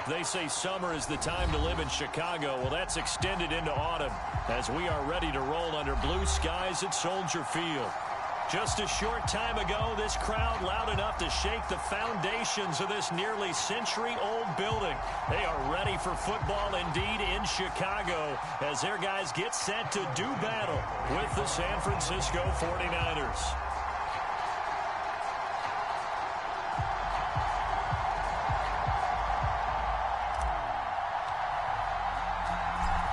They say summer is the time to live in Chicago. Well, that's extended into autumn as we are ready to roll under blue skies at Soldier Field. Just a short time ago, this crowd loud enough to shake the foundations of this nearly century-old building. They are ready for football indeed in Chicago as their guys get set to do battle with the San Francisco 49ers.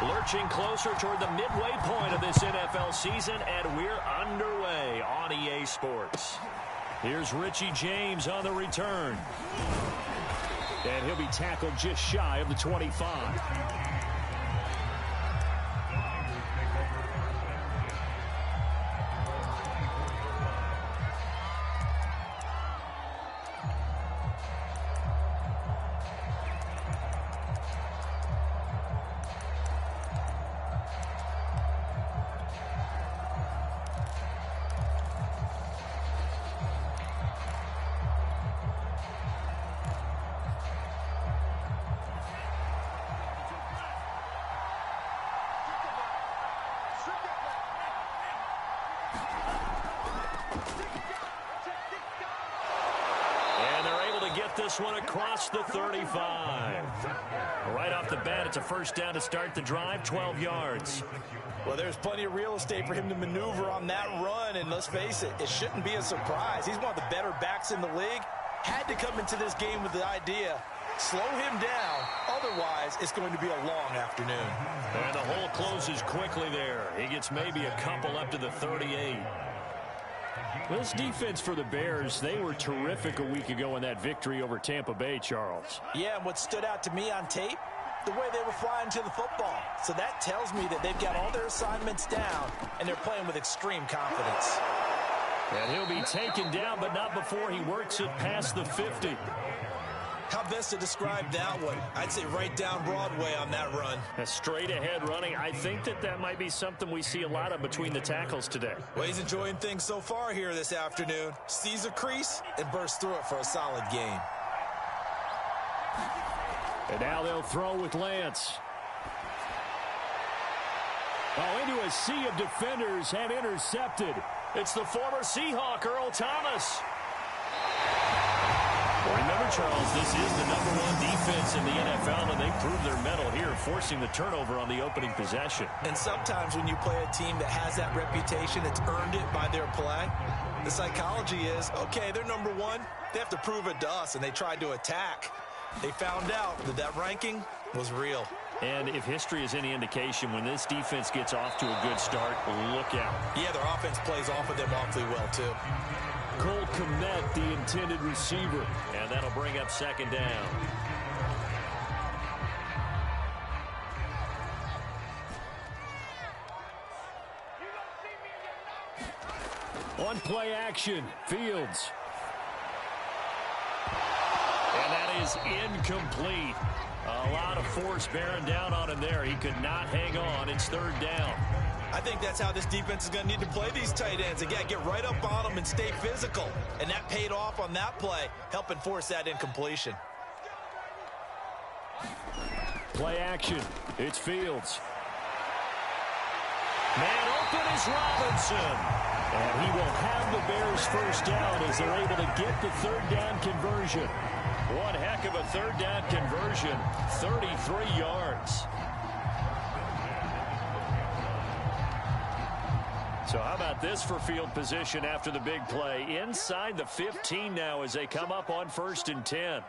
Lurching closer toward the midway point of this NFL season, and we're underway on EA Sports. Here's Richie James on the return. And he'll be tackled just shy of the 25. This one across the 35. Right off the bat, it's a first down to start the drive, 12 yards. Well, there's plenty of real estate for him to maneuver on that run, and let's face it, it shouldn't be a surprise. He's one of the better backs in the league. Had to come into this game with the idea, slow him down, otherwise it's going to be a long afternoon. And the hole closes quickly there. He gets maybe a couple up to the 38. This defense for the Bears, they were terrific a week ago in that victory over Tampa Bay, Charles. Yeah, and what stood out to me on tape, the way they were flying to the football. So that tells me that they've got all their assignments down, and they're playing with extreme confidence. And he'll be taken down, but not before he works it past the 50. How best to describe that one? I'd say right down Broadway on that run. A straight ahead running. I think that might be something we see a lot of between the tackles today. Well, he's enjoying things so far here this afternoon. Sees a crease and bursts through it for a solid gain. And now they'll throw with Lance. Oh, into a sea of defenders and intercepted. It's the former Seahawk, Earl Thomas. Remember, Charles, this is the #1 defense in the NFL, and they proved their mettle here, forcing the turnover on the opening possession. And sometimes when you play a team that has that reputation, that's earned it by their play, the psychology is, okay, they're #1. They have to prove it to us, and they tried to attack. They found out that that ranking was real. And if history is any indication, when this defense gets off to a good start, look out. Yeah, their offense plays off of them awfully well, too. Cole Kmet, the intended receiver. And that'll bring up second down. On play action, Fields. And that is incomplete. A lot of force bearing down on him there. He could not hang on. It's third down. I think that's how this defense is going to need to play these tight ends. Again, get right up on them and stay physical. And that paid off on that play, helping force that incompletion. Play action. It's Fields. Man open is Robinson. And he will have the Bears first down as they're able to get the third down conversion. One heck of a third down conversion. 33 yards. So how about this for field position after the big play? Inside the 15 now as they come up on 1st and 10.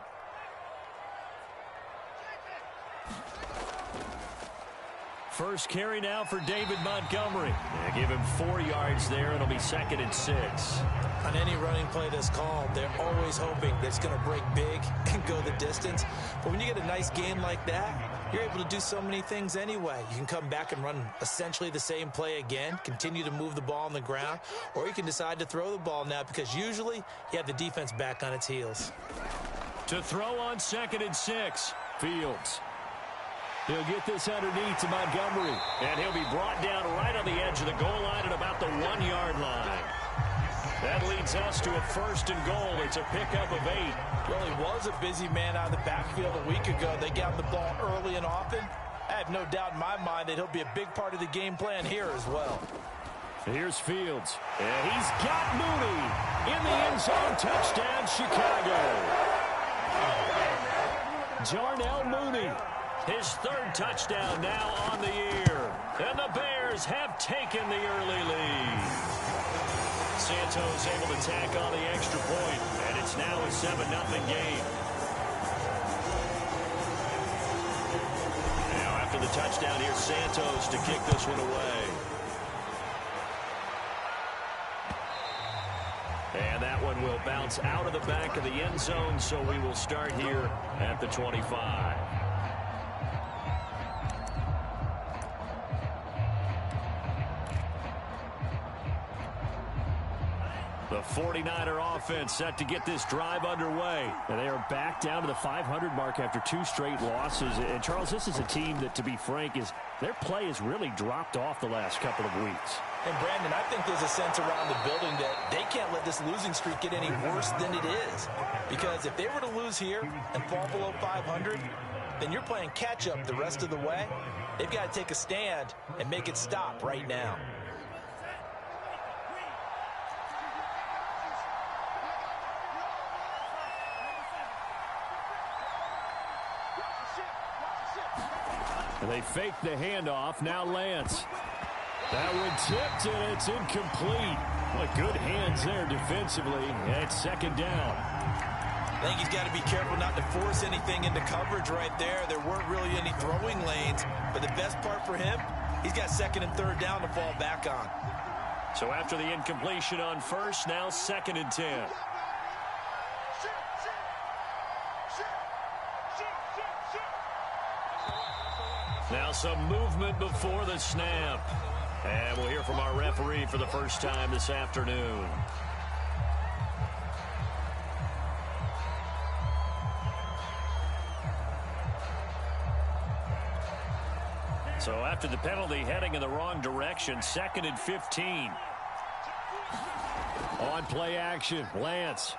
First carry now for David Montgomery. They give him 4 yards there. It'll be 2nd and 6. On any running play that's called, they're always hoping that it's going to break big and go the distance. But when you get a nice gain like that, you're able to do so many things anyway. You can come back and run essentially the same play again, continue to move the ball on the ground, or you can decide to throw the ball now because usually you have the defense back on its heels. To throw on 2nd and 6, Fields. He'll get this underneath to Montgomery, and he'll be brought down right on the edge of the goal line at about the 1-yard line. That leads us to a 1st and goal. It's a pickup of 8. Well, he was a busy man out of the backfield a week ago. They got him the ball early and often. I have no doubt in my mind that he'll be a big part of the game plan here as well. Here's Fields. And he's got Mooney in the end zone. Touchdown, Chicago. Darnell Mooney, his 3rd touchdown now on the year. And the Bears have taken the early lead. Santos able to tack on the extra point, and it's now a 7-0 game. Now after the touchdown, here's Santos to kick this one away. And that one will bounce out of the back of the end zone, so we will start here at the 25. The 49er offense set to get this drive underway. And they are back down to the 500 mark after 2 straight losses. And, Charles, this is a team that, to be frank, their play has really dropped off the last couple of weeks. And, Brandon, I think there's a sense around the building that they can't let this losing streak get any worse than it is. Because if they were to lose here and fall below 500, then you're playing catch-up the rest of the way. They've got to take a stand and make it stop right now. And they fake the handoff. Now Lance. That one tipped, and it's incomplete. What good hands there defensively. And it's 2nd down. I think he's got to be careful not to force anything into coverage right there. There weren't really any throwing lanes. But the best part for him, he's got 2nd and 3rd down to fall back on. So after the incompletion on 1st, now 2nd and 10. Now some movement before the snap. And we'll hear from our referee for the first time this afternoon. So after the penalty, heading in the wrong direction, 2nd and 15. On play action, Lance.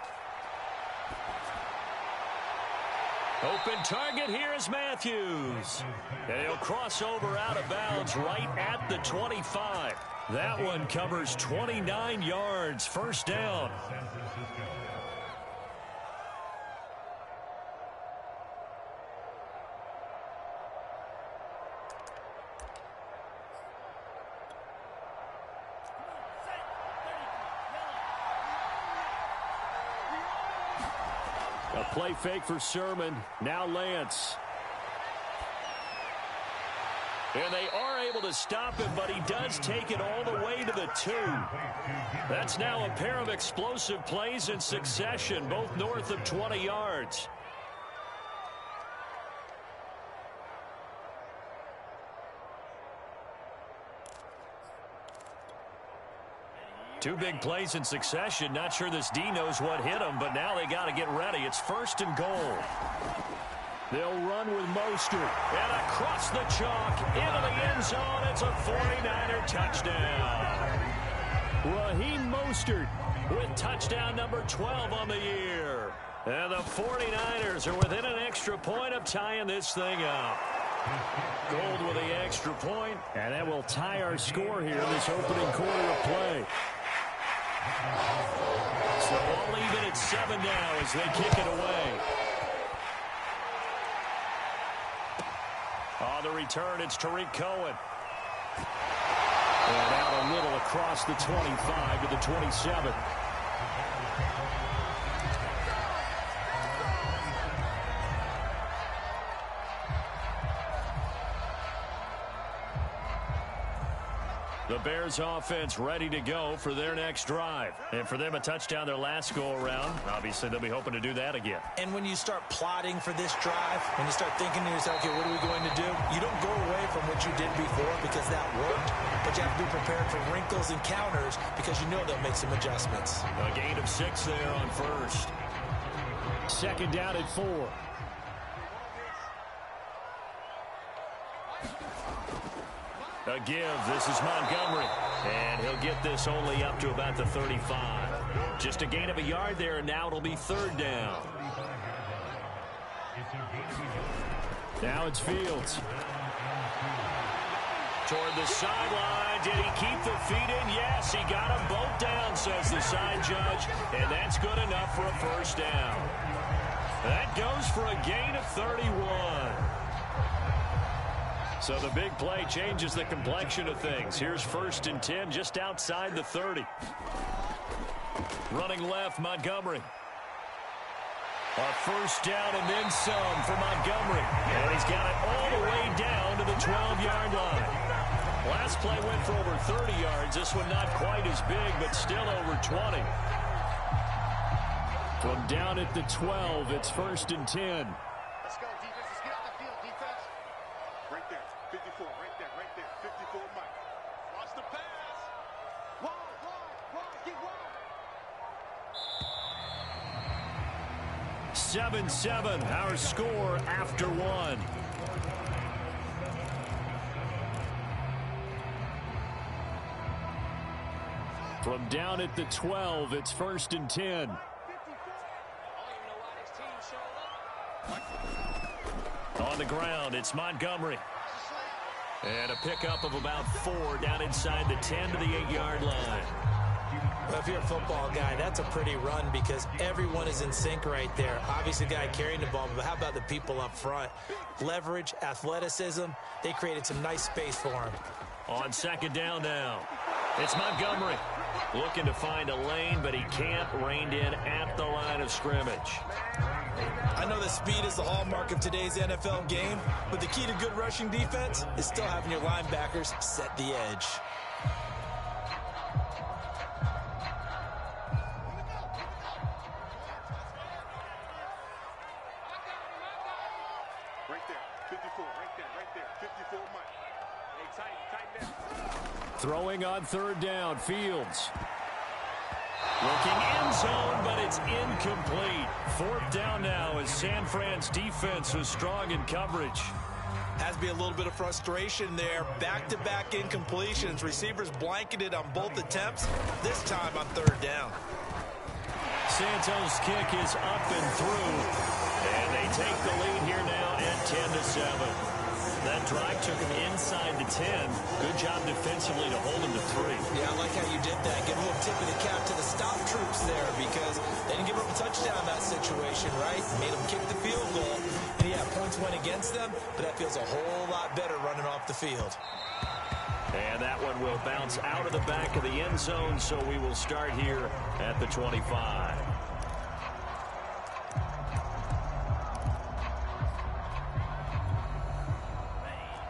Open target, here is Matthews. And he'll cross over out of bounds right at the 25. That one covers 29 yards, 1st down. A play fake for Sermon. Now Lance. And they are able to stop him, but he does take it all the way to the 2. That's now a pair of explosive plays in succession, both north of 20 yards. Two big plays in succession. Not sure this D knows what hit him, but now they got to get ready. It's 1st and goal. They'll run with Mostert. And across the chalk, into the end zone. It's a 49er touchdown. Raheem Mostert with touchdown number 12 on the year. And the 49ers are within an extra point of tying this thing up. Gold with the extra point, and that will tie our score here in this opening quarter of play. So all even at 7 now as they kick it away. On the return, it's Tariq Cohen. And out a little across the 25 to the 27. The Bears offense ready to go for their next drive. And for them, a touchdown their last go-around. Obviously, they'll be hoping to do that again. And when you start plotting for this drive, when you start thinking to yourself, okay, what are we going to do? You don't go away from what you did before because that worked. But you have to be prepared for wrinkles and counters because you know they'll make some adjustments. A gain of 6 there on 1st. 2nd down at 4. A give. This is Montgomery. And he'll get this only up to about the 35. Just a gain of a yard there, and now it'll be 3rd down. Now it's Fields. Toward the sideline. Did he keep the feet in? Yes, he got them both down, says the side judge. And that's good enough for a 1st down. That goes for a gain of 31. So the big play changes the complexion of things. Here's 1st and 10 just outside the 30. Running left, Montgomery. A 1st down and then some for Montgomery. And he's got it all the way down to the 12-yard line. Last play went for over 30 yards. This one not quite as big, but still over 20. From down at the 12, it's 1st and 10. Let's go, defense. Let's get out the field, defense. Right there, 54, right there, 54, Mike. Watch the pass. Whoa, keep rolling. 7-7, our score after 1. From down at the 12, it's 1st and 10. On the ground, it's Montgomery. And a pickup of about 4 down inside the 10 to the 8-yard line. Well, if you're a football guy, that's a pretty run because everyone is in sync right there. Obviously, the guy carrying the ball, but how about the people up front? Leverage, athleticism, they created some nice space for him. On 2nd down now, it's Montgomery. Looking to find a lane, but he can't. Reined in at the line of scrimmage. I know that speed is the hallmark of today's NFL game, but the key to good rushing defense is still having your linebackers set the edge. Right there, 54, right there, 54, Mike. Hey, tighten down. Throwing on 3rd down, Fields. Looking end zone, but it's incomplete. 4th down now as San Fran's defense was strong in coverage. Has to be a little bit of frustration there. Back-to-back incompletions. Receivers blanketed on both attempts, this time on 3rd down. Santos' kick is up and through, and they take the lead here now at 10-7. That drive took him inside the 10. Good job defensively to hold him to 3. Yeah, I like how you did that. Give a little tip of the cap to the stop troops there because they didn't give up a touchdown in that situation, right? Made them kick the field goal. And yeah, points went against them, but that feels a whole lot better running off the field. And that one will bounce out of the back of the end zone, so we will start here at the 25.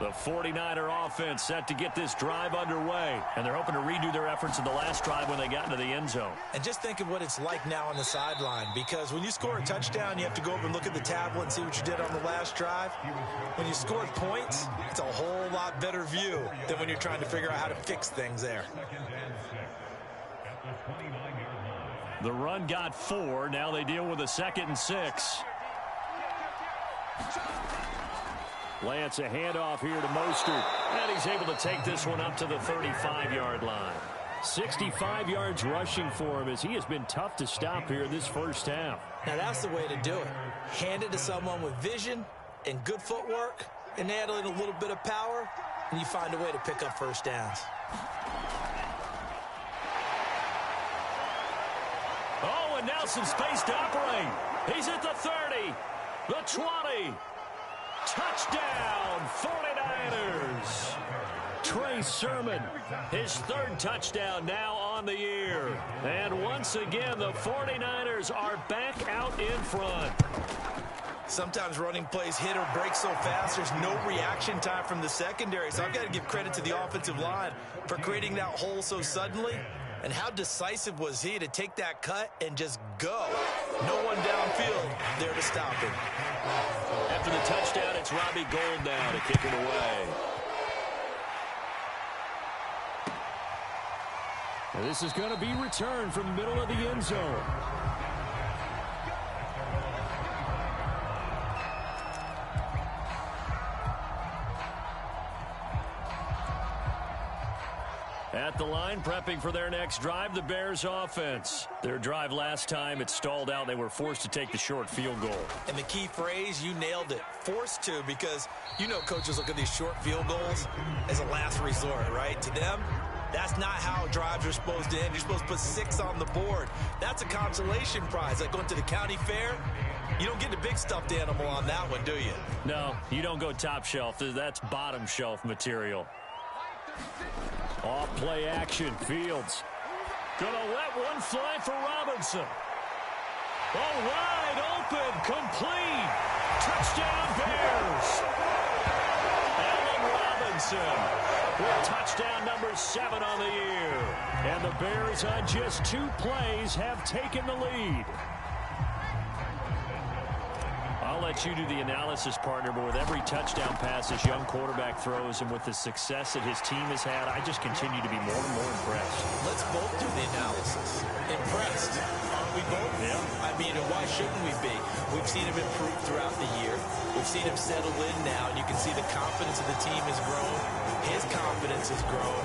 The 49er offense set to get this drive underway, and they're hoping to redo their efforts in the last drive when they got into the end zone. And just think of what it's like now on the sideline, because when you score a touchdown, you have to go over and look at the tablet and see what you did on the last drive. When you scored points, it's a whole lot better view than when you're trying to figure out how to fix things there. The run got 4. Now they deal with a 2nd and 6. Lance, a handoff here to Mostert, and he's able to take this one up to the 35-yard line. 65 yards rushing for him as he has been tough to stop here this first half. Now that's the way to do it. Hand it to someone with vision and good footwork and add in a little bit of power, and you find a way to pick up 1st downs. Oh, and now some space to operate. He's at the 30, the 20. Touchdown, 49ers. Trey Sermon, his 3rd touchdown now on the year. And once again, the 49ers are back out in front. Sometimes running plays hit or break so fast, there's no reaction time from the secondary. So I've got to give credit to the offensive line for creating that hole so suddenly. And how decisive was he to take that cut and just go? No one downfield there to stop him. After the touchdown, it's Robbie Gould now to kick it away. And this is going to be returned from the middle of the end zone. At the line, prepping for their next drive, the Bears offense. Their drive last time, it stalled out. They were forced to take the short field goal. And the key phrase, you nailed it, forced to, because you know coaches look at these short field goals as a last resort, right? To them, that's not how drives are supposed to end. You're supposed to put 6 on the board. That's a consolation prize. Like going to the county fair, you don't get the big stuffed animal on that one, do you? No, you don't go top shelf. That's bottom shelf material. Off play action, Fields. Gonna let one fly for Robinson. Oh, wide open, complete. Touchdown, Bears. Allen Robinson with touchdown number 7 on the year. And the Bears on just 2 plays have taken the lead. I'll let you do the analysis, partner, but with every touchdown pass this young quarterback throws and with the success that his team has had, I just continue to be more and more impressed. Let's both do the analysis. Impressed. Aren't we both? Yeah. I mean, why shouldn't we be? We've seen him improve throughout the year. We've seen him settle in now, and you can see the confidence of the team has grown. His confidence has grown.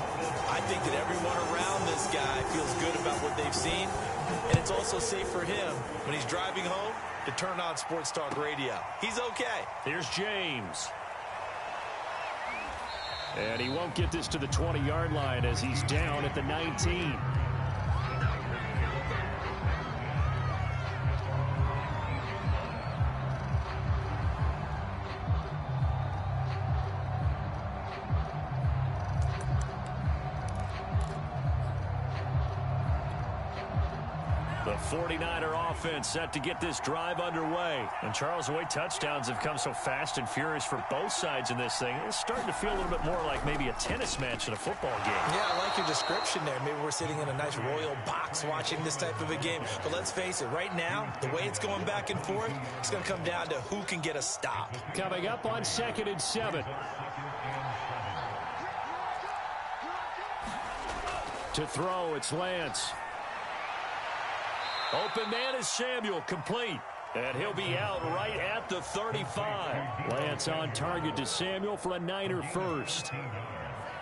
I think that everyone around this guy feels good about what they've seen, and it's also safe for him when he's driving home to turn on Sports Talk Radio. He's okay. Here's James. And he won't get this to the 20-yard line as he's down at the 19. The 49er offense set to get this drive underway. And Charles, the way touchdowns have come so fast and furious for both sides in this thing, it's starting to feel a little bit more like maybe a tennis match than a football game. Yeah, I like your description there. Maybe we're sitting in a nice royal box watching this type of a game. But let's face it, right now, the way it's going back and forth, it's going to come down to who can get a stop. Coming up on 2nd and 7. To throw, it's Lance. Open man is Samuel, complete. And he'll be out right at the 35. Lance on target to Samuel for a Niner first.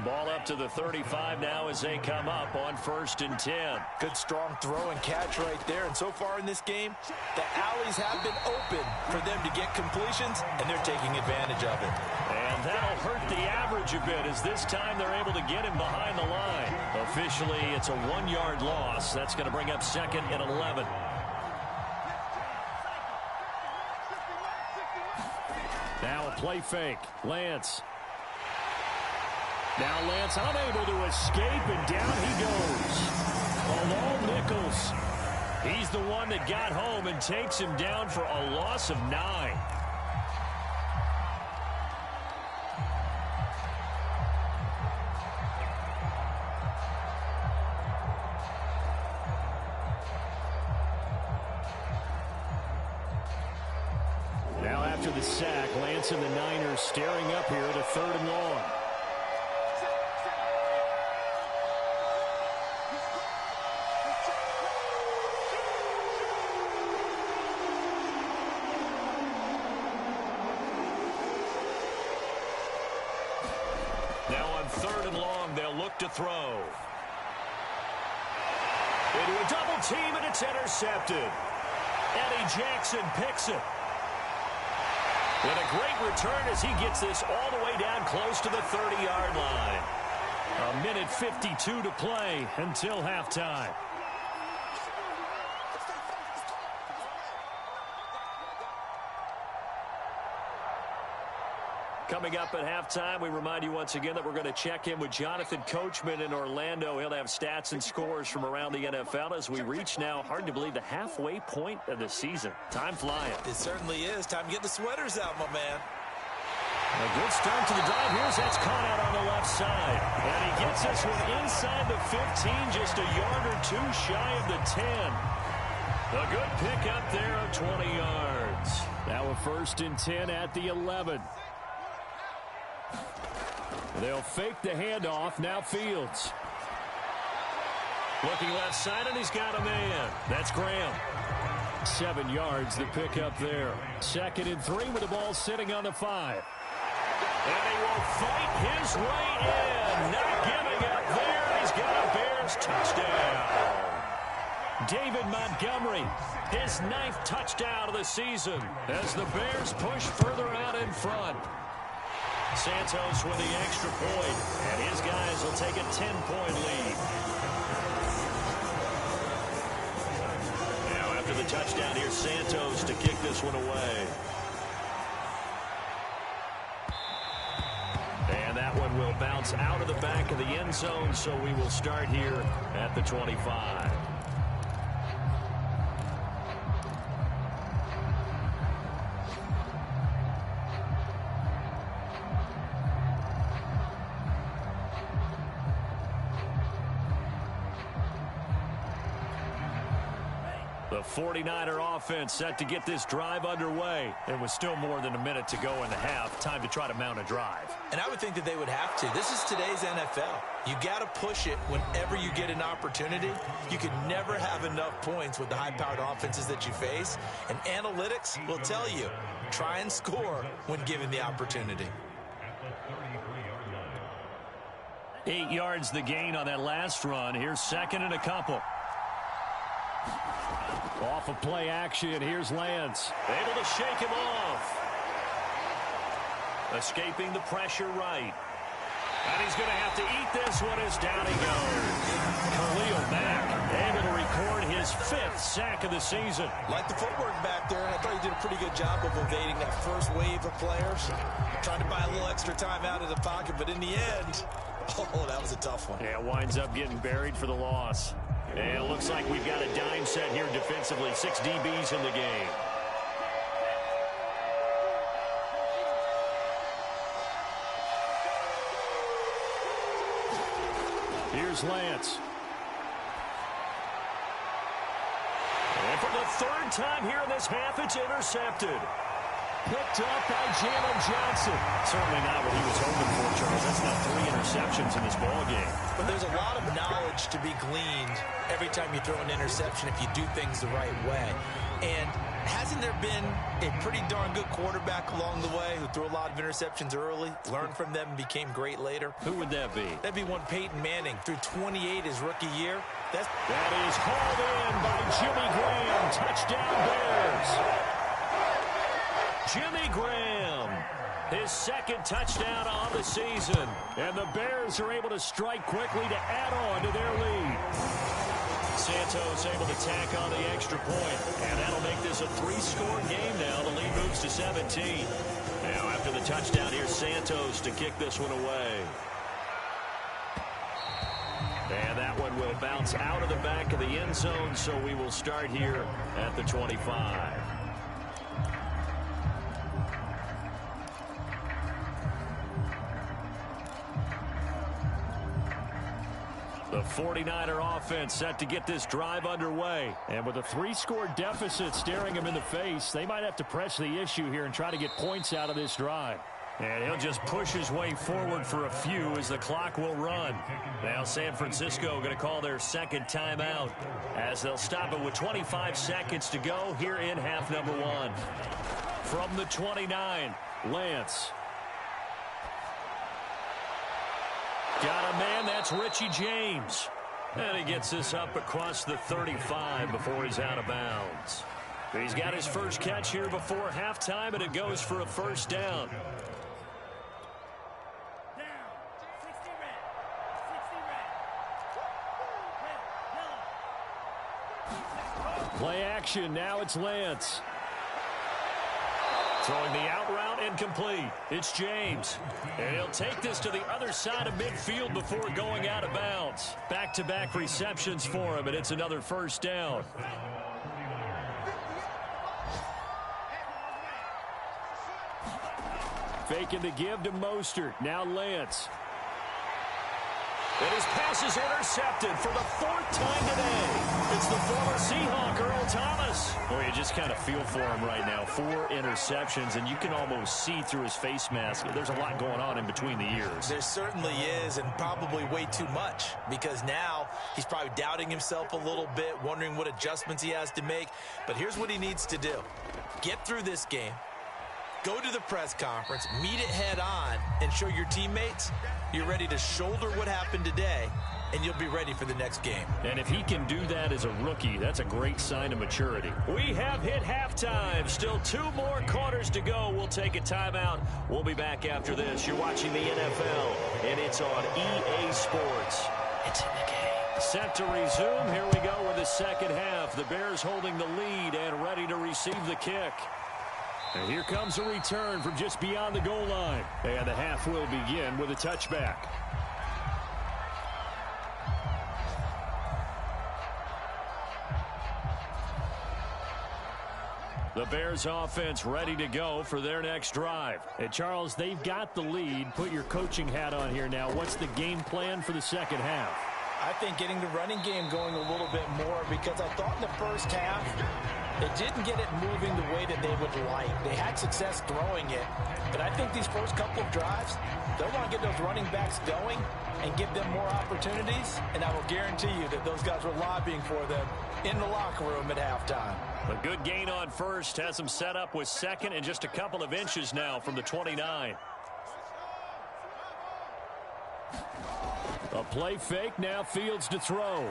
Ball up to the 35 now as they come up on 1st and 10. Good strong throw and catch right there. And so far in this game, the alleys have been open for them to get completions, and they're taking advantage of it. And that'll hurt the average a bit as this time they're able to get him behind the line. Officially, it's a 1-yard loss. That's going to bring up 2nd and 11. Now a play fake. Lance. Now Lance unable to escape, and down he goes. Along Nichols. He's the one that got home and takes him down for a loss of 9. Now after the sack, Lance and the Niners staring up here at a 3rd and long. Now on 3rd and long, they'll look to throw. Into a double team, and it's intercepted. Eddie Jackson picks it. And a great return as he gets this all the way down close to the 30-yard line. A minute 52 to play until halftime. Coming up at halftime, we remind you once again that we're going to check in with Jonathan Coachman in Orlando. He'll have stats and scores from around the NFL as we reach now, hard to believe, the halfway point of the season. Time flying. It certainly is. Time to get the sweaters out, my man. A good start to the drive. Here's that's caught out on the left side. And he gets this one inside the 15, just a yard or 2 shy of the 10. A good pickup there of 20 yards. Now a 1st and 10 at the 11. They'll fake the handoff. Now Fields. Looking left side, and he's got a man. That's Graham. 7 yards, the pickup there. 2nd and 3 with the ball sitting on the 5. And he will fight his way in. Not giving up there. He's got Bears touchdown. David Montgomery, his 9th touchdown of the season as the Bears push further out in front. Santos with the extra point, and his guys will take a 10-point lead. Now after the touchdown, here's Santos to kick this one away. And that one will bounce out of the back of the end zone, so we will start here at the 25. The 49er offense set to get this drive underway. There was still more than a minute to go in the half. Time to try to mount a drive. And I would think that they would have to. This is today's NFL. You got to push it whenever you get an opportunity. You can never have enough points with the high-powered offenses that you face. And analytics will tell you, try and score when given the opportunity. 8 yards the gain on that last run. Here's 2nd and a couple. Off of play action, here's Lance. Able to shake him off. Escaping the pressure right. And he's going to have to eat this one as down he goes. Khalil Mack able to record his 5th sack of the season. Like the footwork back there, I thought he did a pretty good job of evading that first wave of players. Trying to buy a little extra time out of the pocket, but in the end, oh, that was a tough one. Yeah, winds up getting buried for the loss. And it looks like we've got a dime set here defensively. 6 DBs in the game. Here's Lance. And for the 3rd time here in this half, it's intercepted. Picked up by Jalen Johnson. Certainly not what he was hoping for, Charles. That's now 3 interceptions in this ballgame. But there's a lot of knowledge to be gleaned every time you throw an interception if you do things the right way. And hasn't there been a pretty darn good quarterback along the way who threw a lot of interceptions early, learned from them, and became great later? Who would that be? That'd be one Peyton Manning. Threw 28 his rookie year. That is hauled in by Jimmy Graham. Touchdown Bears. Jimmy Graham, his 2nd touchdown on the season. And the Bears are able to strike quickly to add on to their lead. Santos able to tack on the extra point. And that'll make this a 3-score game now. The lead moves to 17. Now after the touchdown, here's Santos to kick this one away. And that one will bounce out of the back of the end zone, so we will start here at the 25. The 49er offense set to get this drive underway. And with a 3-score deficit staring them in the face, they might have to press the issue here and try to get points out of this drive. And he'll just push his way forward for a few as the clock will run. Now San Francisco going to call their 2nd timeout as they'll stop it with 25 seconds to go here in half number 1. From the 29, Lance. Got a man, that's Richie James. And he gets this up across the 35 before he's out of bounds. He's got his first catch here before halftime, and it goes for a 1st down. Play action, now it's Lance. Throwing the out route incomplete. It's James. And he'll take this to the other side of midfield before going out of bounds. Back-to-back receptions for him, and it's another 1st down. Faking the give to Mostert. Now Lance. And his pass is intercepted for the 4th time today. It's the former Seahawk, Earl Thomas. Boy, you just kind of feel for him right now. 4 interceptions, and you can almost see through his face mask. There's a lot going on in between the ears. There certainly is, and probably way too much, because now he's probably doubting himself a little bit, wondering what adjustments he has to make. But here's what he needs to do. Get through this game. Go to the press conference, meet it head on, and show your teammates you're ready to shoulder what happened today, and you'll be ready for the next game. And if he can do that as a rookie, that's a great sign of maturity. We have hit halftime. Still 2 more quarters to go. We'll take a timeout. We'll be back after this. You're watching the NFL, and it's on EA Sports. It's in the game. Set to resume. Here we go with the second half. The Bears holding the lead and ready to receive the kick. And here comes a return from just beyond the goal line. And the half will begin with a touchback. The Bears offense ready to go for their next drive. And Charles, they've got the lead. Put your coaching hat on here now. What's the game plan for the second half? I think getting the running game going a little bit more, because I thought in the first half they didn't get it moving the way that they would like. They had success throwing it, but I think these first couple of drives, they'll want to get those running backs going and give them more opportunities, and I will guarantee you that those guys were lobbying for them in the locker room at halftime. A good gain on first has them set up with second and just a couple of inches now from the 29. A play fake, now Fields to throw.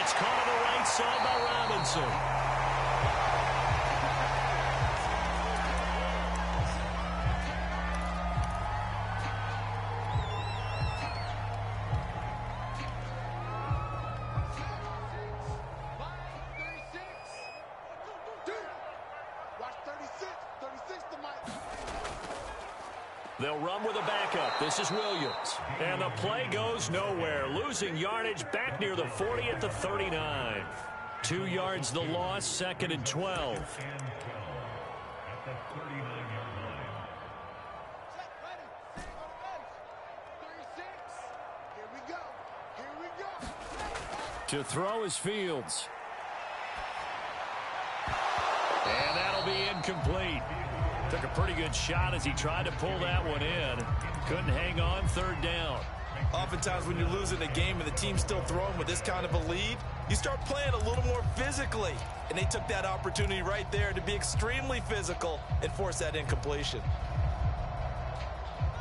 It's caught on the right side by Robinson. They'll run with a backup. This is Williams. And the play goes nowhere. Losing yardage back near the 40 at the 39. 2 yards the loss, 2nd and 12. To throw is Fields. And that'll be incomplete. Took a pretty good shot as he tried to pull that one in. Couldn't hang on, 3rd down. Oftentimes when you're losing a game and the team's still throwing with this kind of a lead, you start playing a little more physically. And they took that opportunity right there to be extremely physical and force that incompletion.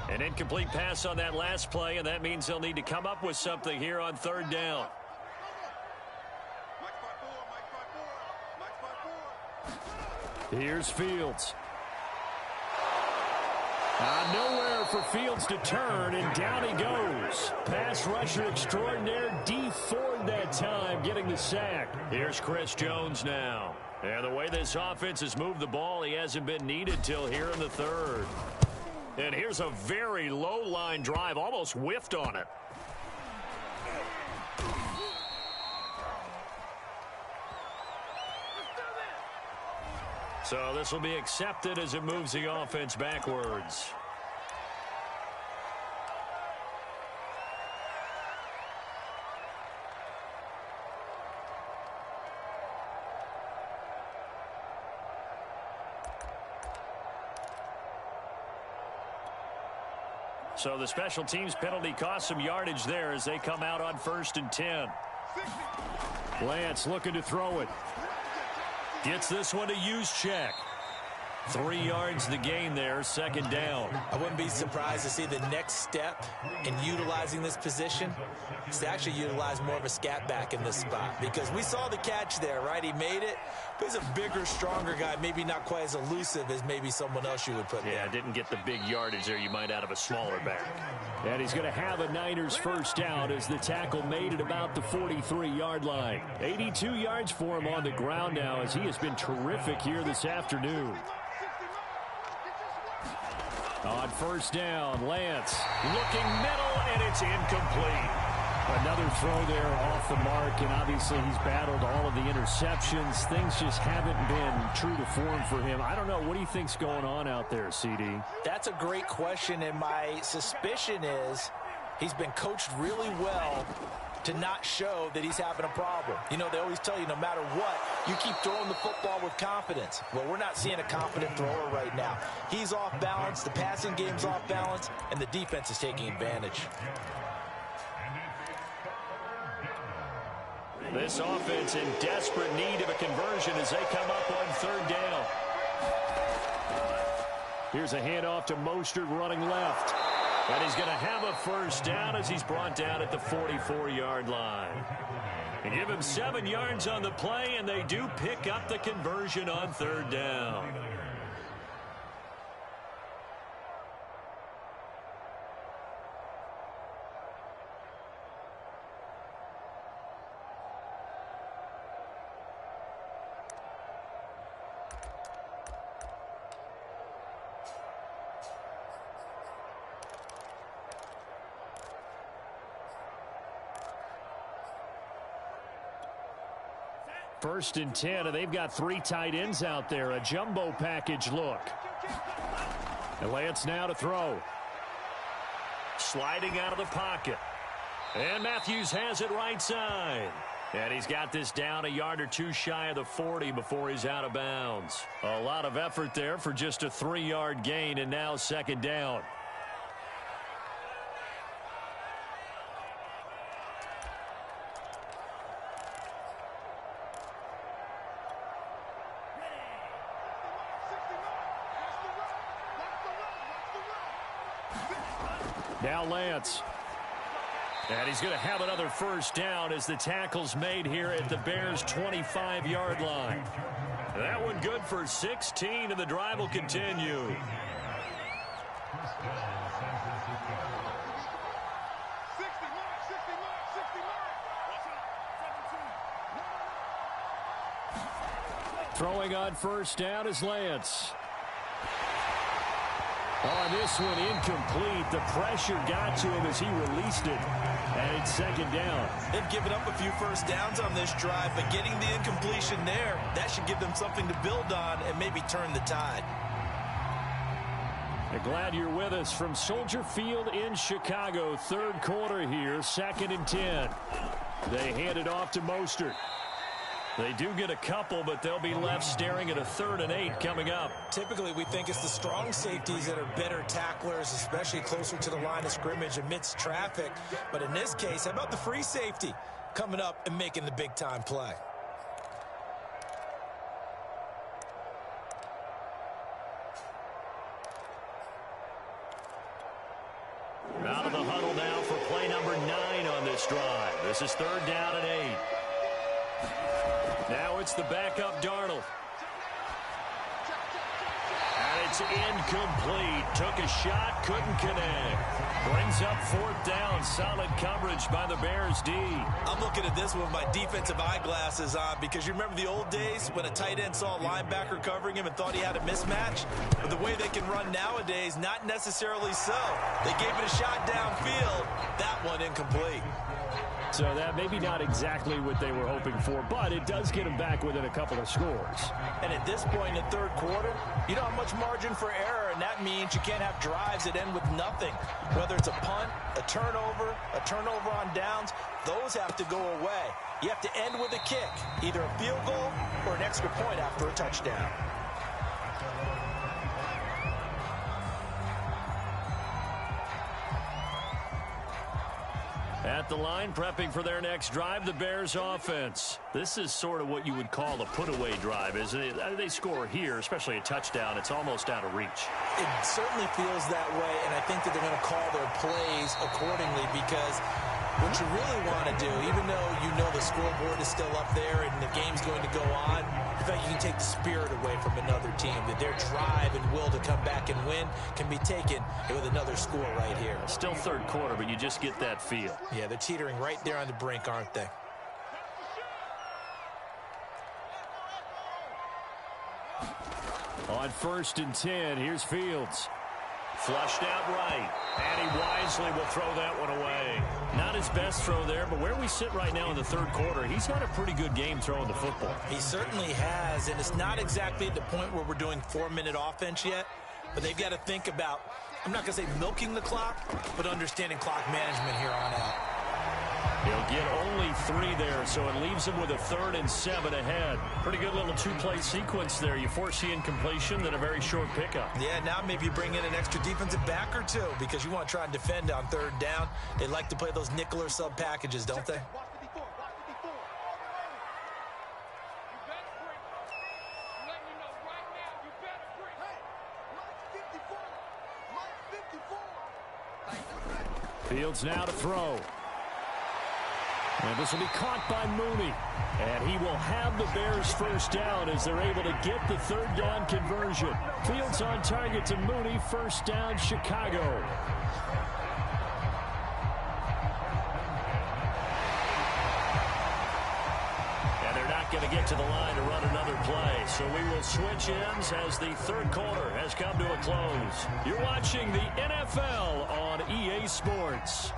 An incomplete pass on that last play, and that means they'll need to come up with something here on 3rd down. Here's Fields. Nowhere for Fields to turn, and down he goes. Pass rusher extraordinaire, D Ford that time, getting the sack. Here's Chris Jones now. And the way this offense has moved the ball, he hasn't been needed till here in the 3rd. And here's a very low-line drive, almost whiffed on it. So this will be accepted as it moves the offense backwards. So the special teams penalty cost some yardage there as they come out on 1st and 10. Lance looking to throw it. Gets this one to Juszczyk. 3 yards the gain there, 2nd down. I wouldn't be surprised to see the next step in utilizing this position is to actually utilize more of a scat back in this spot, because we saw the catch there, right? He made it, but he's a bigger, stronger guy, maybe not quite as elusive as maybe someone else you would put there. Yeah, didn't get the big yardage there you might out of a smaller back. And he's going to have a Niners first down as the tackle made at about the 43-yard line. 82 yards for him on the ground now as he has been terrific here this afternoon. On 1st down, Lance looking middle, and it's incomplete. Another throw there off the mark, and obviously he's battled all of the interceptions. Things just haven't been true to form for him. I don't know. What do you think's going on out there, CD? That's a great question, and my suspicion is he's been coached really well to not show that he's having a problem. You know, they always tell you no matter what, you keep throwing the football with confidence. Well, we're not seeing a confident thrower right now. He's off balance, the passing game's off balance, and the defense is taking advantage. This offense in desperate need of a conversion as they come up on 3rd down. Here's a handoff to Mostert running left. And he's going to have a first down as he's brought down at the 44-yard line. And give him 7 yards on the play, and they do pick up the conversion on third down. First and 10, and they've got 3 tight ends out there. A jumbo package look. And Lance now to throw. Sliding out of the pocket. And Matthews has it right side. And he's got this down a yard or 2 shy of the 40 before he's out of bounds. A lot of effort there for just a 3-yard gain, and now second down. Now Lance. And he's going to have another first down as the tackle's made here at the Bears' 25-yard line. That one good for 16, and the drive will continue. Throwing on first down is Lance. On this one, incomplete. The pressure got to him as he released it. And it's second down. They've given up a few first downs on this drive, but getting the incompletion there, that should give them something to build on and maybe turn the tide. I'm glad you're with us from Soldier Field in Chicago. Third quarter here, 2nd and 10. They hand it off to Mostert. They do get a couple, but they'll be left staring at a 3rd and 8 coming up. Typically, we think it's the strong safeties that are better tacklers, especially closer to the line of scrimmage amidst traffic. But in this case, how about the free safety coming up and making the big-time play? Out of the huddle now for play number 9 on this drive. This is 3rd down and 8. Now it's the backup Darnold. And it's incomplete. Took a shot, couldn't connect. Brings up 4th down. Solid coverage by the Bears D. I'm looking at this with my defensive eyeglasses on because you remember the old days when a tight end saw a linebacker covering him and thought he had a mismatch? But the way they can run nowadays, not necessarily so. They gave it a shot downfield. That one incomplete. So that maybe not exactly what they were hoping for, but it does get them back within a couple of scores. And at this point in the third quarter, you don't have much margin for error, and that means you can't have drives that end with nothing. Whether it's a punt, a turnover on downs, those have to go away. You have to end with a kick, either a field goal or an extra point after a touchdown. At the line, prepping for their next drive, the Bears offense. This is sort of what you would call a put-away drive, isn't it? They score here, especially a touchdown. It's almost out of reach. It certainly feels that way, and I think that they're going to call their plays accordingly because what you really want to do, even though you know the scoreboard is still up there and the game's going to go on, in fact, you can take the spirit away from another team, that their drive and will to come back and win can be taken with another score right here. Still third quarter, but you just get that feel. Yeah, they're teetering right there on the brink, aren't they? On 1st and 10, here's Fields. Flushed out right, and he wisely will throw that one away. Not his best throw there, but where we sit right now in the third quarter, he's had a pretty good game throwing the football. He certainly has, and it's not exactly at the point where we're doing 4-minute offense yet, but they've got to think about, I'm not going to say milking the clock, but understanding clock management here on out. He'll get only 3 there, so it leaves him with a 3rd and 7 ahead. Pretty good little 2-play sequence there. You force the incompletion, then a very short pickup. Yeah, now maybe you bring in an extra defensive back or 2 because you want to try and defend on 3rd down. They like to play those nickel or sub packages, don't they? Fields now to throw. And this will be caught by Mooney. And he will have the Bears first down as they're able to get the third down conversion. Fields on target to Mooney. First down, Chicago. And they're not going to get to the line to run another play. So we will switch ends as the third quarter has come to a close. You're watching the NFL on EA Sports.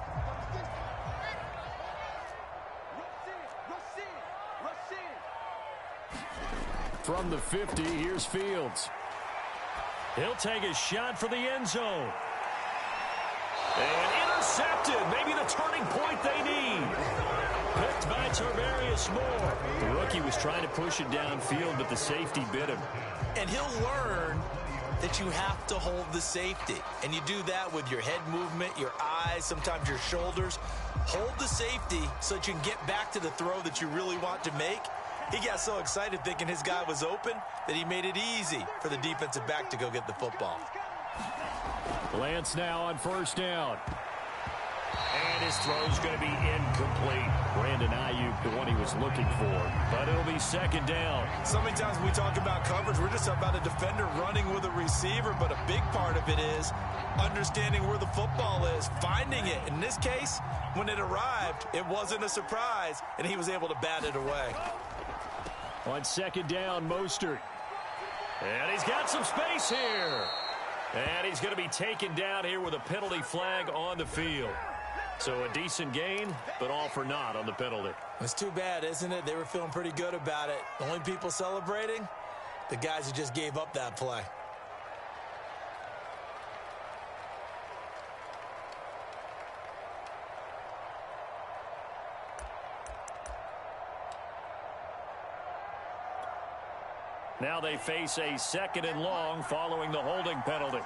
From the 50, here's Fields. He'll take a shot for the end zone. And intercepted. Maybe the turning point they need. Picked by Tarvarius Moore. The rookie was trying to push it downfield, but the safety bit him. And he'll learn that you have to hold the safety. And you do that with your head movement, your eyes, sometimes your shoulders. Hold the safety so that you can get back to the throw that you really want to make. He got so excited thinking his guy was open that he made it easy for the defensive back to go get the football. Lance now on first down. And his throw's going to be incomplete. Brandon Ayuk, the one he was looking for. But it'll be second down. So many times when we talk about coverage, we're just about a defender running with a receiver, but a big part of it is understanding where the football is, finding it. In this case, when it arrived, it wasn't a surprise, and he was able to bat it away. On second down, Mostert. And he's got some space here. And he's going to be taken down here with a penalty flag on the field. So a decent gain, but all for naught on the penalty. It's too bad, isn't it? They were feeling pretty good about it. The only people celebrating, the guys who just gave up that play. Now they face a second and long following the holding penalty.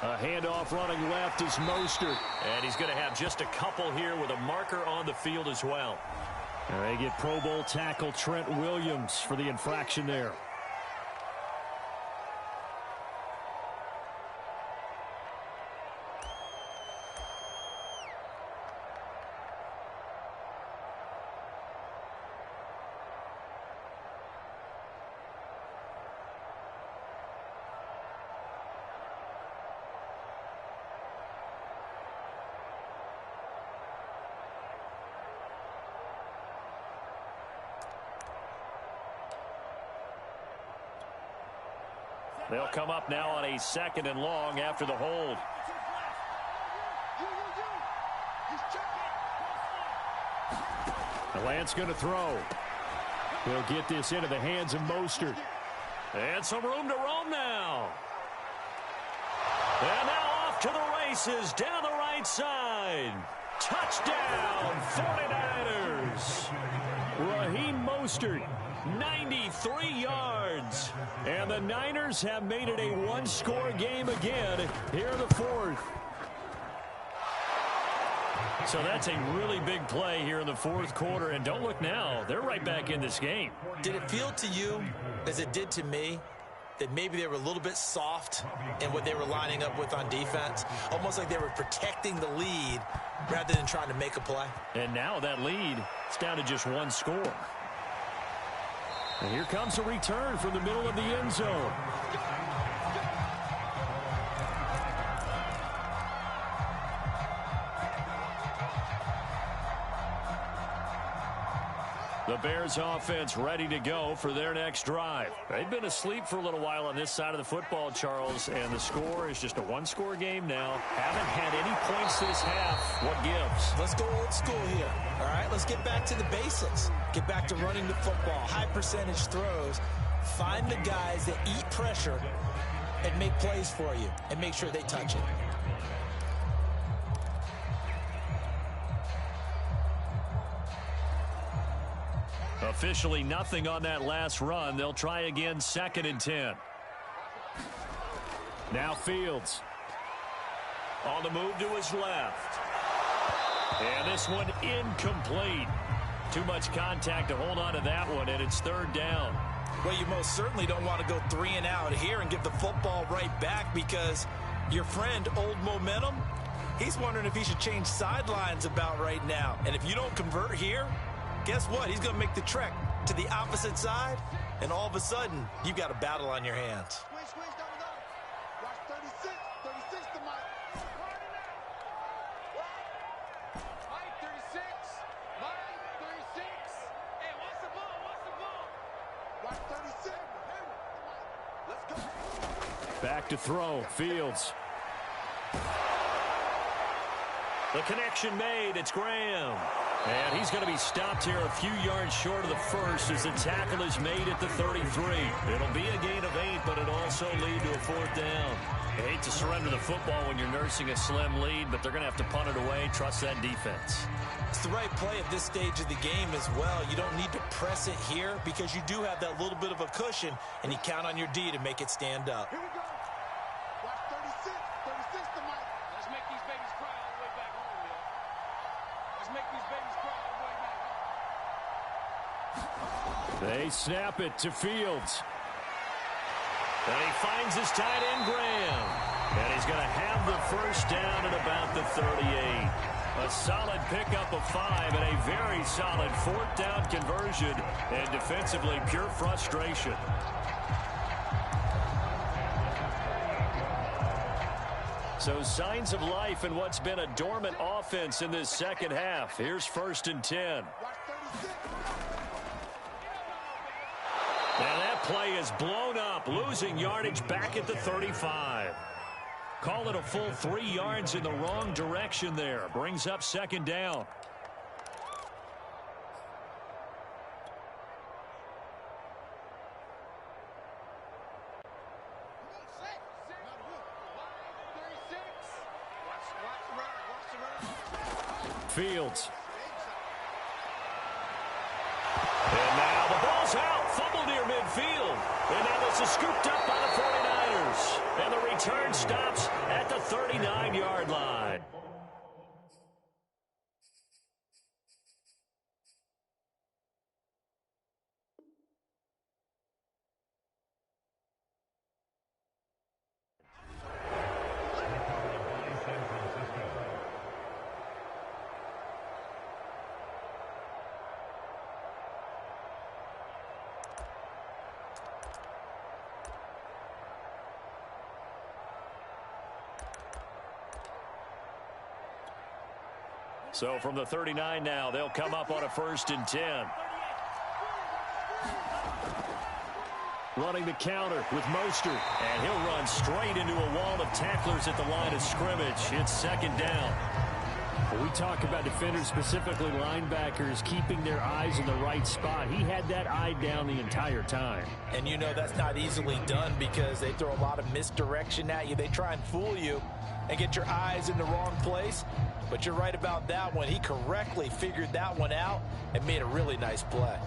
A handoff running left is Mostert. And he's going to have just a couple here with a marker on the field as well. And they get Pro Bowl tackle Trent Williams for the infraction there. They'll come up now on a second and long after the hold. Lance going to throw. He'll get this into the hands of Mostert. And some room to roam now. And now off to the races down the right side. Touchdown, 49ers. Raheem Mostert, 93 yards. And the Niners have made it a one-score game again here in the fourth. So that's a really big play here in the fourth quarter. And don't look now, they're right back in this game. Did it feel to you, as it did to me, that maybe they were a little bit soft in what they were lining up with on defense? Almost like they were protecting the lead rather than trying to make a play. And now that lead is down to just one score. And here comes a return from the middle of the end zone. The Bears offense ready to go for their next drive. They've been asleep for a little while on this side of the football, Charles, and the score is just a one-score game now. Haven't had any points this half. What gives? Let's go old school here. All right, let's get back to the basics. Get back to running the football, high percentage throws. Find the guys that eat pressure and make plays for you and make sure they touch it. Officially nothing on that last run. They'll try again, 2nd and 10. Now Fields. On the move to his left. And this one incomplete. Too much contact to hold on to that one, and it's 3rd down. Well, you most certainly don't want to go 3 and out here and give the football right back, because Your friend, Old Momentum, he's wondering if he should change sidelines about right now. And if you don't convert here, guess what? He's going to make the trek to the opposite side, and all of a sudden, you've got a battle on your hands. Squeeze, double up. Watch 36. 36 to Mike. Mike, 36. Mike, 36. Hey, what's the ball? Watch 36. Let's go. Back to throw. Fields. The connection made. It's Graham. And he's going to be stopped here a few yards short of the first as the tackle is made at the 33. It'll be a gain of 8, but it'll also lead to a 4th down. You hate to surrender the football when you're nursing a slim lead, but they're going to have to punt it away. Trust that defense. It's the right play at this stage of the game as well. You don't need to press it here because you do have that little bit of a cushion, and you count on your D to make it stand up. Here we go. Watch 36. 36 to Mike. Let's make these babies cry all the way back home, yo. Let's make these babies cry all the way back home. They snap it to Fields. And he finds his tight end, Graham. And he's going to have the first down at about the 38. A solid pickup of 5 and a very solid 4th down conversion. And defensively, pure frustration. So signs of life in what's been a dormant offense in this second half. Here's 1st and 10. Watch 36. And that play is blown up, losing yardage back at the 35. Call it a full 3 yards in the wrong direction there. Brings up 2nd down. Fields. And now the ball's out. Fumble near midfield. And now this is scooped up by the 49ers. And the return stops at the 39-yard line. So from the 39 now, they'll come up on a 1st and 10. Running the counter with Mostert. And he'll run straight into a wall of tacklers at the line of scrimmage. It's 2nd down. When we talk about defenders, specifically linebackers, keeping their eyes in the right spot, he had that eye down the entire time. And you know that's not easily done because they throw a lot of misdirection at you. They try and fool you and get your eyes in the wrong place. But you're right about that one. He correctly figured that one out and made a really nice play.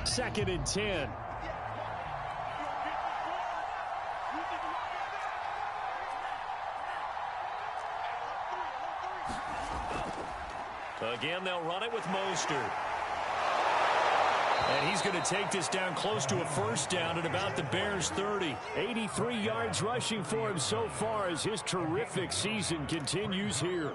2nd and 10. Again, they'll run it with Mostert. And he's going to take this down close to a 1st down at about the Bears' 30. 83 yards rushing for him so far as his terrific season continues here.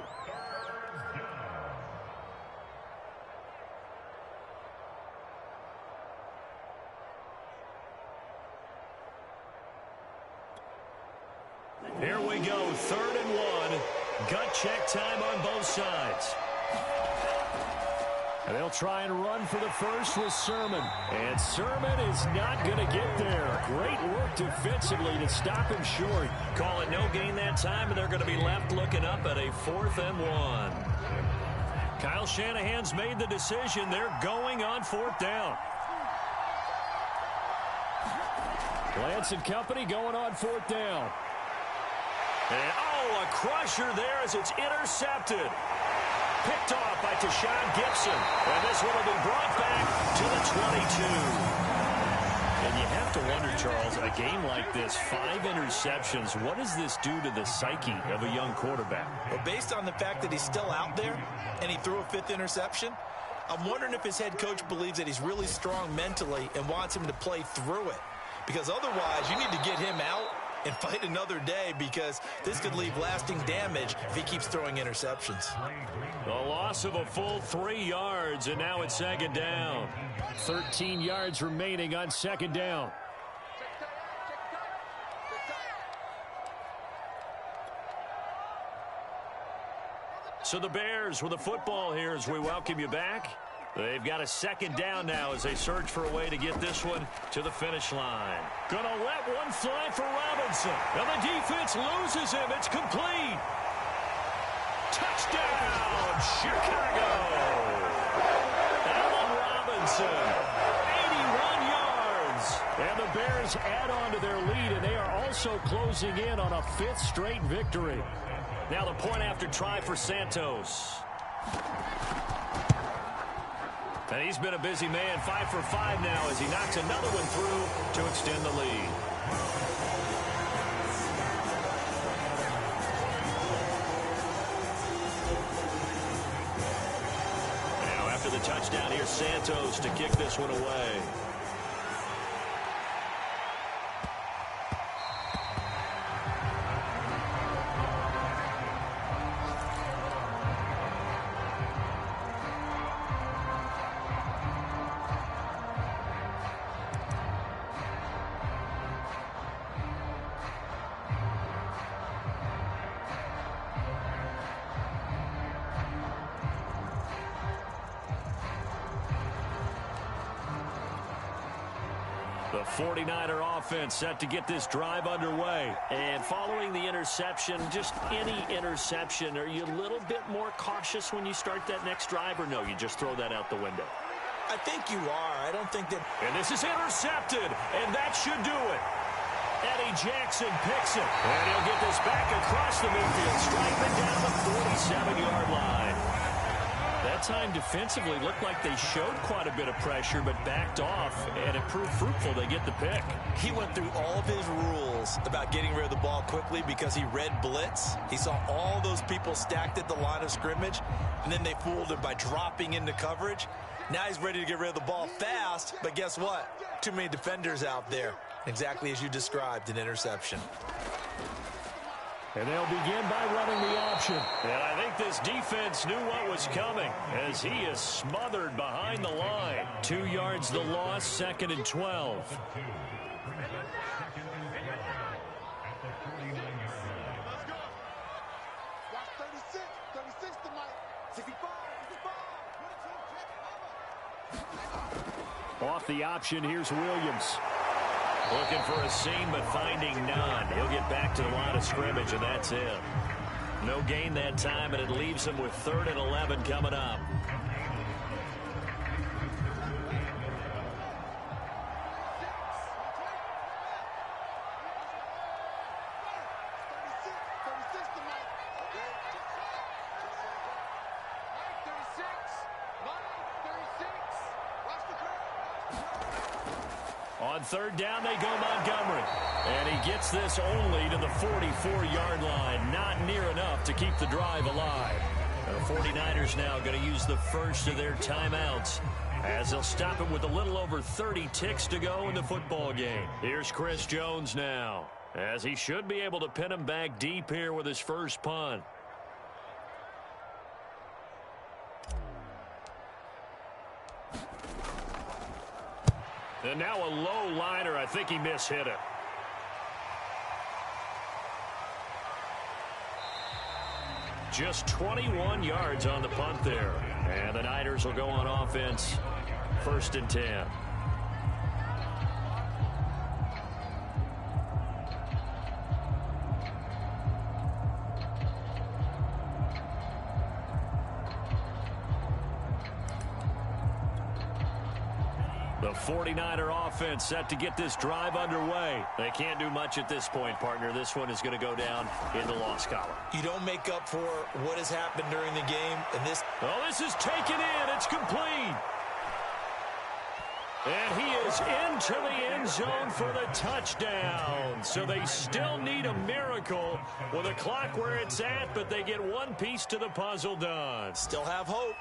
Here we go, 3rd and 1. Gut check time on both sides. And they'll try and run for the first with Sermon. And Sermon is not going to get there. Great work defensively to stop him short. Call it no gain that time, and they're going to be left looking up at a 4th and 1. Kyle Shanahan's made the decision. They're going on 4th down. Lance and company going on 4th down. And, oh, a crusher there as it's intercepted. Picked off by Tashawn Gibson. And this one will be brought back to the 22. And you have to wonder, Charles, a game like this, 5 interceptions, what does this do to the psyche of a young quarterback? Well, based on the fact that he's still out there and he threw a 5th interception, I'm wondering if his head coach believes that he's really strong mentally and wants him to play through it. Because otherwise, you need to get him out and fight another day, because this could leave lasting damage if he keeps throwing interceptions. A loss of a full 3 yards, and now it's second down. 13 yards remaining on second down. So the Bears with the football here as we welcome you back. They've got a second down now as they search for a way to get this one to the finish line. Gonna let one fly for Robinson. And the defense loses him. It's complete. Touchdown, Chicago. Allen Robinson, 81 yards. And the Bears add on to their lead, and they are also closing in on a 5th straight victory. Now the point after try for Santos. And he's been a busy man, 5 for 5 now as he knocks another one through to extend the lead. Now after the touchdown, here's Santos to kick this one away. The 49er offense set to get this drive underway. And following the interception, just any interception, are you a little bit more cautious when you start that next drive, or no, you just throw that out the window? I think you are. I don't think that... And this is intercepted, and that should do it. Eddie Jackson picks it, and he'll get this back across the midfield, striping down the 47-yard line. That time defensively looked like they showed quite a bit of pressure but backed off, and it proved fruitful. They get the pick. He went through all of his rules about getting rid of the ball quickly because he read blitz. He saw all those people stacked at the line of scrimmage, and then they fooled him by dropping into coverage. Now he's ready to get rid of the ball fast, but guess what? Too many defenders out there. Exactly as you described, an interception. And they'll begin by running the option. And I think this defense knew what was coming as he is smothered behind the line. 2 yards the loss, 2nd and 12. Let's go. Watch 36. 36 to Mike. 65. 65. Off the option, here's Williams. Looking for a seam, but finding none. He'll get back to the line of scrimmage, and that's it. No gain that time, and it leaves him with 3rd and 11 coming up. On 3rd down, they go Montgomery. And he gets this only to the 44-yard line. Not near enough to keep the drive alive. The 49ers now going to use the first of their timeouts as they'll stop it with a little over 30 ticks to go in the football game. Here's Chris Jones now, as he should be able to pin him back deep here with his first punt. And now a low liner. I think he mishit it. Just 21 yards on the punt there. And the Niners will go on offense. 1st and 10. The 49er offense set to get this drive underway. They can't do much at this point, partner. This one is going to go down in the loss column. You don't make up for what has happened during the game. And this is taken in. It's complete. And he is into the end zone for the touchdown. So they still need a miracle with a clock where it's at, but they get one piece to the puzzle done. Still have hope.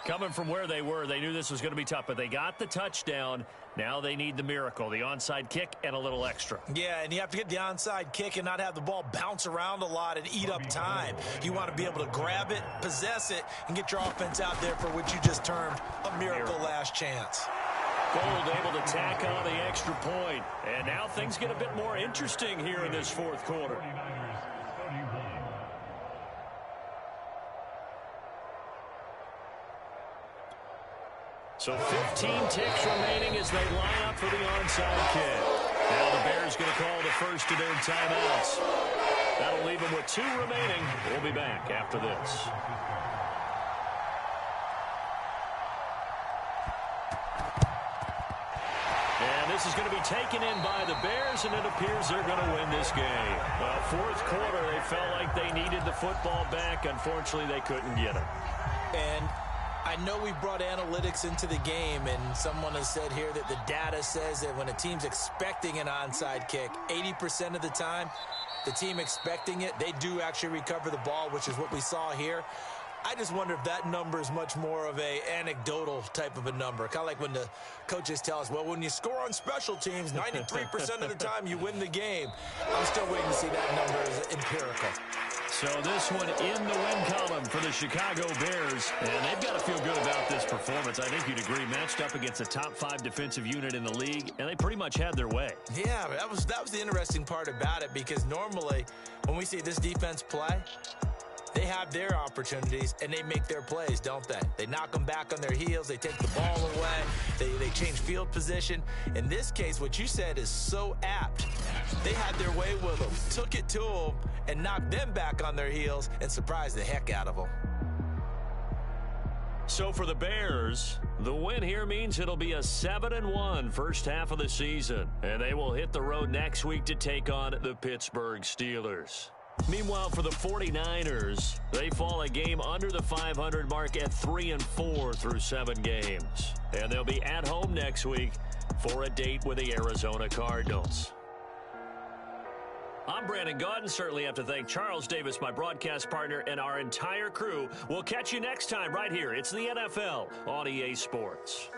Coming from where they were, they knew this was going to be tough, but they got the touchdown. Now they need the miracle, the onside kick and a little extra. Yeah, and you have to get the onside kick and not have the ball bounce around a lot and eat up time. You want to be able to grab it, possess it, and get your offense out there for what you just termed a miracle last chance. Gold able to tack on the extra point. And now things get a bit more interesting here in this fourth quarter. So 15 ticks remaining as they line up for the onside kick. Now the Bears going to call the first of their timeouts. That'll leave them with 2 remaining. We'll be back after this. And this is going to be taken in by the Bears, and it appears they're going to win this game. Well, fourth quarter, they felt like they needed the football back. Unfortunately, they couldn't get it. And I know we brought analytics into the game, and someone has said here that the data says that when a team's expecting an onside kick, 80% of the time, the team expecting it, they do actually recover the ball, which is what we saw here. I just wonder if that number is much more of a anecdotal type of a number. Kind of like when the coaches tell us, well, when you score on special teams, 93% of the time you win the game. I'm still waiting to see that number as empirical. So this one in the win column for the Chicago Bears, and they've got to feel good about this performance. I think you'd agree, matched up against a top 5 defensive unit in the league, and they pretty much had their way. Yeah, that was the interesting part about it, because normally when we see this defense play, they have their opportunities, and they make their plays, don't they? They knock them back on their heels. They take the ball away. They change field position. In this case, what you said is so apt. They had their way with them, took it to them, and knocked them back on their heels and surprised the heck out of them. So for the Bears, the win here means it'll be a 7-1 first half of the season, and they will hit the road next week to take on the Pittsburgh Steelers. Meanwhile, for the 49ers, they fall a game under the 500 mark at 3-4 through 7 games. And they'll be at home next week for a date with the Arizona Cardinals. I'm Brandon Gaudin. Certainly have to thank Charles Davis, my broadcast partner, and our entire crew. We'll catch you next time right here. It's the NFL on EA Sports.